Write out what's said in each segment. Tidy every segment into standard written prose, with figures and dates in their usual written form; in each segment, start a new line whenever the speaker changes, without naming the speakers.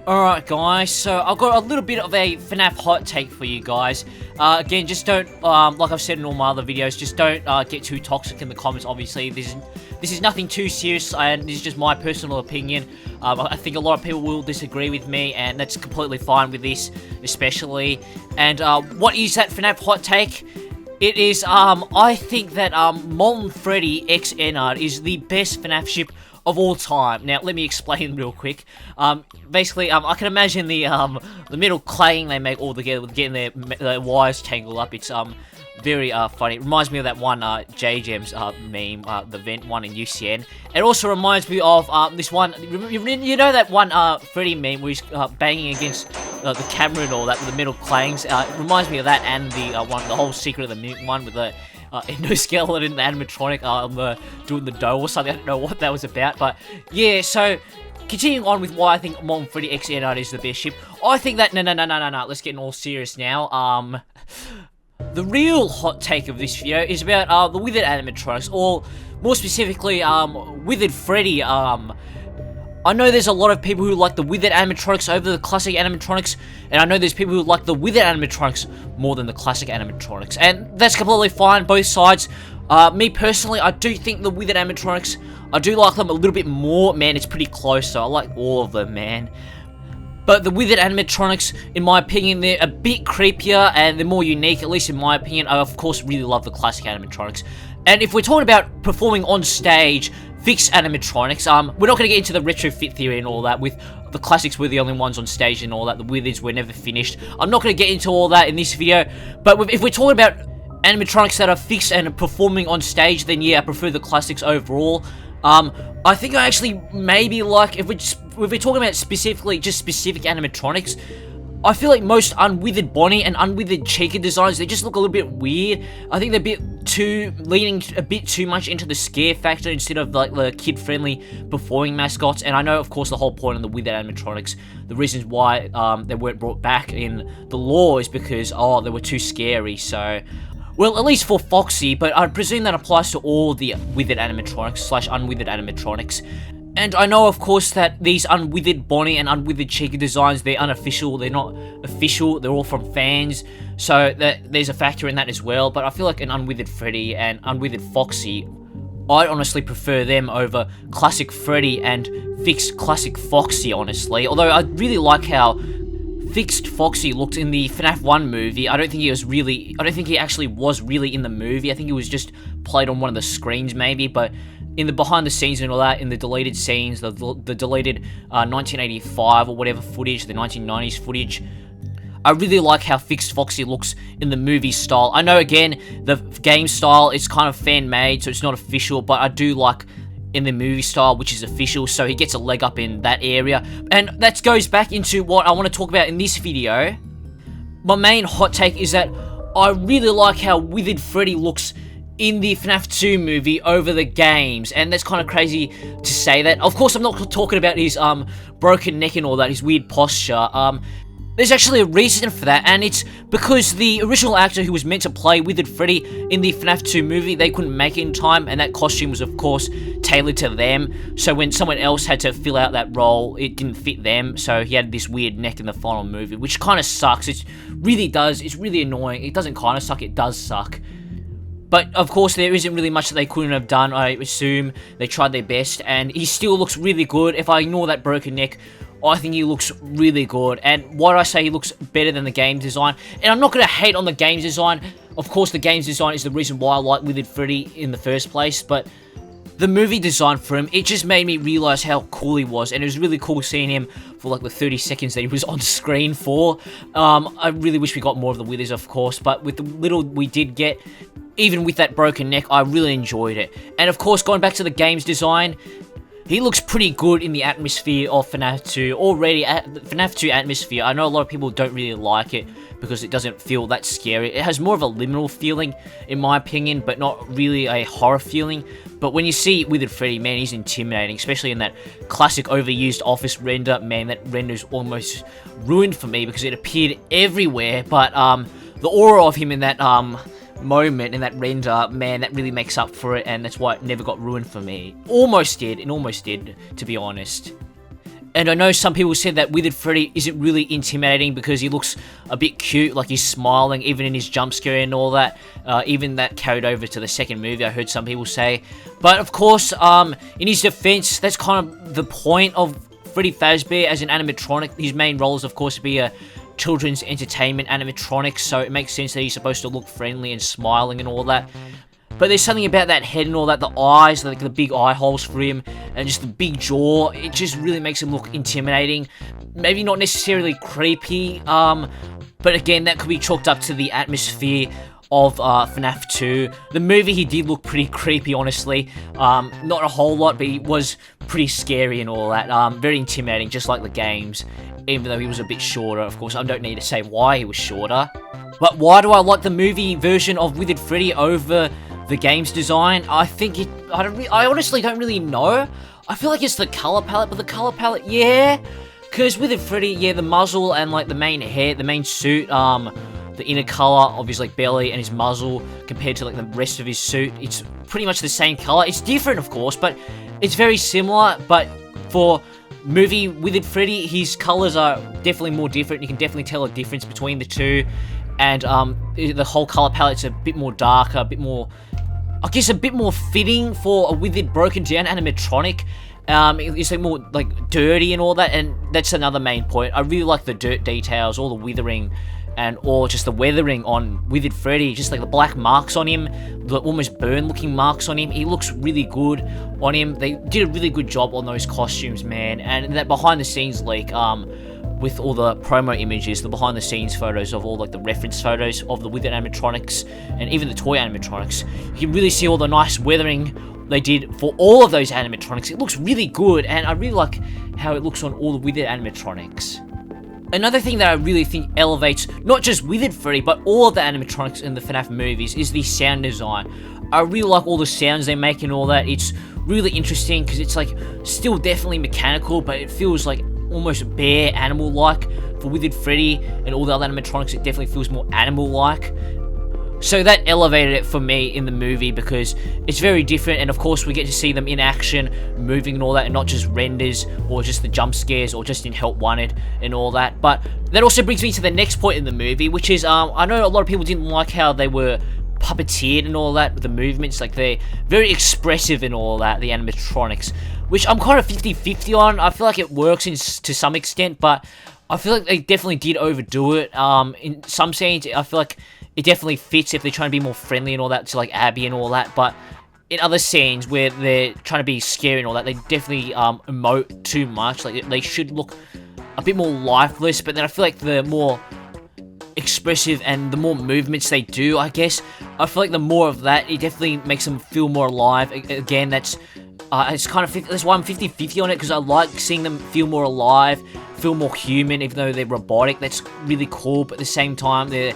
Alright guys, so I've got a little bit of a FNAF hot take for you guys. Again, just don't, like I've said in all my other videos, just don't get too toxic in the comments, obviously. This is nothing too serious, and this is just my personal opinion. I think a lot of people will disagree with me, and that's completely fine with this, especially. And what is that FNAF hot take? It is, I think that Withered Freddy X Ennard is the best FNAF ship of all time. Now, let me explain real quick. Basically, I can imagine the metal clang they make all together with getting their wires tangled up. It's very funny. It reminds me of that one J-Gems meme, the vent one in UCN. It also reminds me of this one. You know that one Freddy meme where he's banging against the camera and all that with the metal clangs. It reminds me of that, and the whole Secret of the Nuke one with the endoskeleton animatronic doing the dough or something. I don't know what that was about, but yeah. So continuing on with why I think Withered Freddy X Ennard is the best ship, I think that no. Let's get all serious now. The real hot take of this video is about the Withered animatronics, or more specifically, Withered Freddy. I know there's a lot of people who like the Withered animatronics over the classic animatronics, and I know there's people who like the Withered animatronics more than the classic animatronics, and that's completely fine, both sides. Me personally, I do think the Withered animatronics, I do like them a little bit more. Man, it's pretty close, so I like all of them, man. But the Withered animatronics, in my opinion, they're a bit creepier, and they're more unique, at least in my opinion. I, of course, really love the classic animatronics. And if we're talking about performing on stage, fixed animatronics, we're not going to get into the retrofit theory and all that. With the classics, we're the only ones on stage and all that. The Withers were never finished. I'm not going to get into all that in this video. But if we're talking about animatronics that are fixed and performing on stage, then yeah, I prefer the classics overall. I think I actually maybe like, if we're talking about specifically just specific animatronics, I feel like most Unwithered Bonnie and Unwithered Chica designs, they just look a little bit weird. I think they're leaning a bit too much into the scare factor instead of like the kid-friendly performing mascots. And I know, of course, the whole point of the Withered animatronics, the reasons why they weren't brought back in the lore is because, they were too scary. So, well, at least for Foxy, but I presume that applies to all the Withered animatronics / Unwithered animatronics. And I know, of course, that these Unwithered Bonnie and Unwithered Chica designs, they're unofficial, they're not official, they're all from fans, so there's a factor in that as well. But I feel like an Unwithered Freddy and Unwithered Foxy, I honestly prefer them over Classic Freddy and fixed Classic Foxy, honestly. Although I really like how fixed Foxy looked in the FNAF 1 movie. I don't think he actually was really in the movie. I think he was just played on one of the screens maybe, but in the behind the scenes and all that, in the deleted scenes, the deleted 1985 or whatever footage, the 1990s footage, I really like how fixed Foxy looks in the movie style. I know, again, the game style is kind of fan-made, so it's not official, but I do like in the movie style, which is official, so he gets a leg up in that area. And that goes back into what I want to talk about in this video. My main hot take is that I really like how Withered Freddy looks in the FNAF 2 movie over the games, and that's kind of crazy to say that. Of course, I'm not talking about his broken neck and all that, his weird posture. There's actually a reason for that, and it's because the original actor who was meant to play Withered Freddy in the FNAF 2 movie, they couldn't make it in time, and that costume was, of course, tailored to them. So when someone else had to fill out that role, it didn't fit them, so he had this weird neck in the final movie, which kind of sucks. It really does. It's really annoying. It doesn't kind of suck, it does suck. But, of course, there isn't really much that they couldn't have done. I assume they tried their best, and he still looks really good. If I ignore that broken neck, I think he looks really good. And why do I say he looks better than the game design? And I'm not going to hate on the games design. Of course, the games design is the reason why I like Withered Freddy in the first place, but the movie design for him, it just made me realize how cool he was, and it was really cool seeing him for like the 30 seconds that he was on screen for. I really wish we got more of the Withers, of course, but with the little we did get, even with that broken neck, I really enjoyed it. And of course, going back to the game's design, he looks pretty good in the atmosphere of FNAF 2. Already, FNAF 2 atmosphere, I know a lot of people don't really like it because it doesn't feel that scary. It has more of a liminal feeling, in my opinion, but not really a horror feeling. But when you see Withered Freddy, man, he's intimidating, especially in that classic overused office render. Man, that render's almost ruined for me because it appeared everywhere. But the aura of him in that moment in that render, man, that really makes up for it, and that's why it never got ruined for me. It almost did, to be honest. And I know some people said that Withered Freddy isn't really intimidating because he looks a bit cute, like he's smiling even in his jump scare and all that. Even that carried over to the second movie, I heard some people say. But of course, in his defense, that's kind of the point of Freddy Fazbear as an animatronic. His main role is, of course, to be a children's entertainment animatronic, so it makes sense that he's supposed to look friendly and smiling and all that. But there's something about that head and all that, the eyes, like the big eye holes for him, and just the big jaw, it just really makes him look intimidating. Maybe not necessarily creepy, but again, that could be chalked up to the atmosphere of FNAF 2. The movie, he did look pretty creepy, honestly. Not a whole lot, but he was pretty scary and all that. Very intimidating, just like the games, even though he was a bit shorter. Of course, I don't need to say why he was shorter. But why do I like the movie version of Withered Freddy over the game's design? I think I honestly don't really know. I feel like it's the color palette, but the color palette, yeah. Because Withered Freddy, yeah, the muzzle and like the main hair, the main suit, the inner color of his like belly and his muzzle compared to like the rest of his suit, it's pretty much the same color. It's different, of course, but it's very similar. But for movie Withered Freddy, his colors are definitely more different. You can definitely tell a difference between the two. And the whole color palette's a bit more darker, a bit more, I guess, a bit more fitting for a withered, broken down animatronic. It's like more like dirty and all that, and that's another main point. I really like the dirt details, all the withering, and or just the weathering on Withered Freddy, just like the black marks on him, the almost burn-looking marks on him. He looks really good on him. They did a really good job on those costumes, man. And that behind-the-scenes leak, with all the promo images, the behind-the-scenes photos of all like the reference photos of the withered animatronics and even the toy animatronics, you can really see all the nice weathering they did for all of those animatronics. It looks really good, and I really like how it looks on all the withered animatronics. Another thing that I really think elevates not just Withered Freddy, but all of the animatronics in the FNAF movies is the sound design. I really like all the sounds they make and all that. It's really interesting because it's like still definitely mechanical, but it feels like almost bare animal-like. For Withered Freddy and all the other animatronics, it definitely feels more animal-like. So that elevated it for me in the movie because it's very different, and of course we get to see them in action, moving and all that, and not just renders or just the jump scares or just in Help Wanted and all that. But that also brings me to the next point in the movie, which is I know a lot of people didn't like how they were puppeteered and all that with the movements, like they're very expressive and all that, the animatronics, which I'm kind of 50-50 on. I feel like it works to some extent, but I feel like they definitely did overdo it. In some scenes, I feel like it definitely fits if they're trying to be more friendly and all that to like Abby and all that, but in other scenes where they're trying to be scary and all that, they definitely emote too much. Like they should look a bit more lifeless, but then I feel like the more expressive and the more movements they do, I guess, I feel like the more of that, it definitely makes them feel more alive. Again, that's it's kind of that's why I'm 50-50 on it, because I like seeing them feel more alive, feel more human, even though they're robotic. That's really cool, but at the same time, they're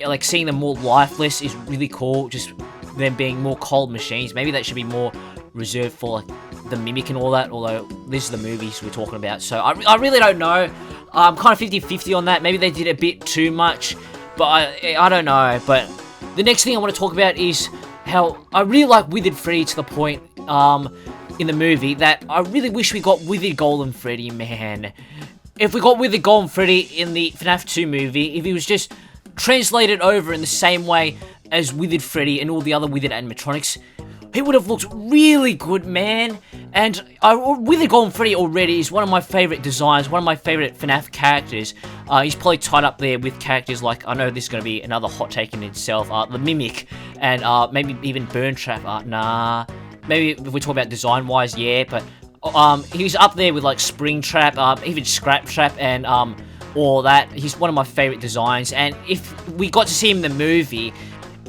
like seeing them more lifeless is really cool. Just them being more cold machines. Maybe that should be more reserved for like the Mimic and all that, although this is the movies we're talking about, so I really don't know. I'm kind of 50-50 on that. Maybe they did a bit too much, but I don't know. But the next thing I want to talk about is how I really like Withered Freddy to the point in the movie that I really wish we got Withered Golden Freddy, man. If we got Withered Golden Freddy in the FNAF 2 movie, if he was just translated over in the same way as Withered Freddy and all the other withered animatronics, he would have looked really good, man. And Withered Golden Freddy already is one of my favorite designs, one of my favorite FNAF characters. He's probably tied up there with characters like, I know this is going to be another hot take in itself, the Mimic, and maybe even Burn Trap. Nah, maybe if we talk about design-wise, yeah, but he's up there with like Spring Trap, even Scrap Trap, and all that. He's one of my favorite designs, and if we got to see him in the movie,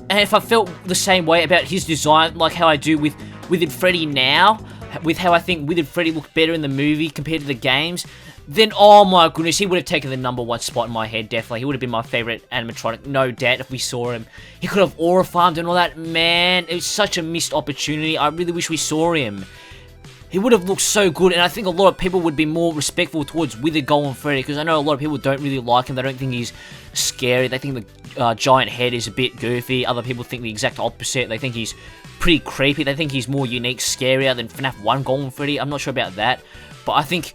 and if I felt the same way about his design, like how I do with Withered Freddy now, with how I think Withered Freddy looked better in the movie compared to the games, then oh my goodness, he would have taken the #1 spot in my head, definitely. He would have been my favorite animatronic, no doubt, if we saw him. He could have aura farmed and all that, man. It was such a missed opportunity. I really wish we saw him. He would have looked so good, and I think a lot of people would be more respectful towards Withered Golden Freddy, because I know a lot of people don't really like him. They don't think he's scary. They think the giant head is a bit goofy. Other people think the exact opposite. They think he's pretty creepy. They think he's more unique, scarier than FNAF 1 Golden Freddy. I'm not sure about that, but I think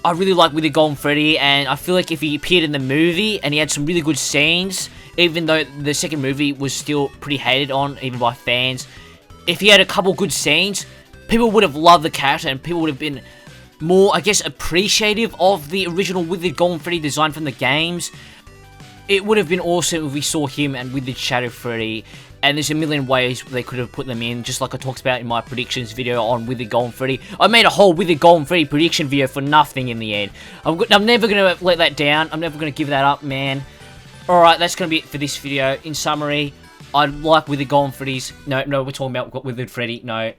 I really like Withered Golden Freddy, and I feel like if he appeared in the movie and he had some really good scenes, even though the second movie was still pretty hated on, even by fans, if he had a couple good scenes, people would have loved the character and people would have been more, I guess, appreciative of the original Withered Golden Freddy design from the games. It would have been awesome if we saw him and Withered Shadow Freddy, and there's a million ways they could have put them in, just like I talked about in my predictions video on Withered Golden Freddy. I made a whole Withered Golden Freddy prediction video for nothing in the end. I'm never going to let that down. I'm never going to give that up, man. Alright, that's going to be it for this video. In summary, I like Withered Golden Freddy's... No, we're talking about Withered Freddy. No.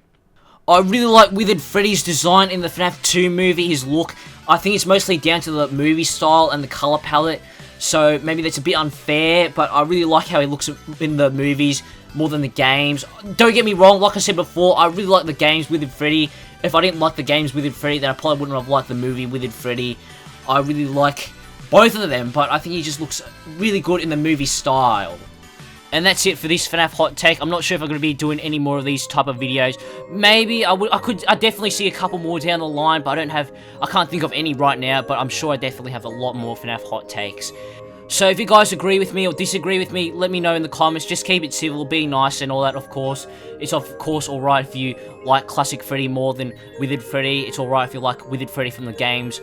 I really like Withered Freddy's design in the FNAF 2 movie, his look. I think it's mostly down to the movie style and the color palette. So maybe that's a bit unfair, but I really like how he looks in the movies more than the games. Don't get me wrong, like I said before, I really like the games Withered Freddy. If I didn't like the games Withered Freddy, then I probably wouldn't have liked the movie Withered Freddy. I really like both of them, but I think he just looks really good in the movie style. And that's it for this FNAF Hot Take. I'm not sure if I'm going to be doing any more of these type of videos. Maybe I definitely see a couple more down the line, but I can't think of any right now, but I'm sure I definitely have a lot more FNAF Hot Takes. So if you guys agree with me or disagree with me, let me know in the comments. Just keep it civil, be nice and all that, of course. It's of course alright if you like Classic Freddy more than Withered Freddy. It's alright if you like Withered Freddy from the games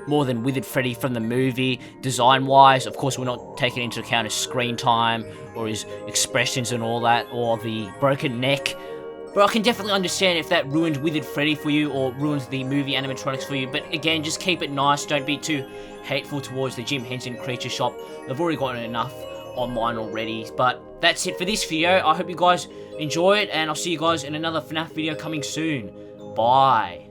more than Withered Freddy from the movie, design-wise. Of course, we're not taking into account his screen time, or his expressions and all that, or the broken neck. But I can definitely understand if that ruined Withered Freddy for you, or ruins the movie animatronics for you. But again, just keep it nice, don't be too hateful towards the Jim Henson Creature Shop. They've already gotten enough online already. But that's it for this video. I hope you guys enjoy it, and I'll see you guys in another FNAF video coming soon. Bye.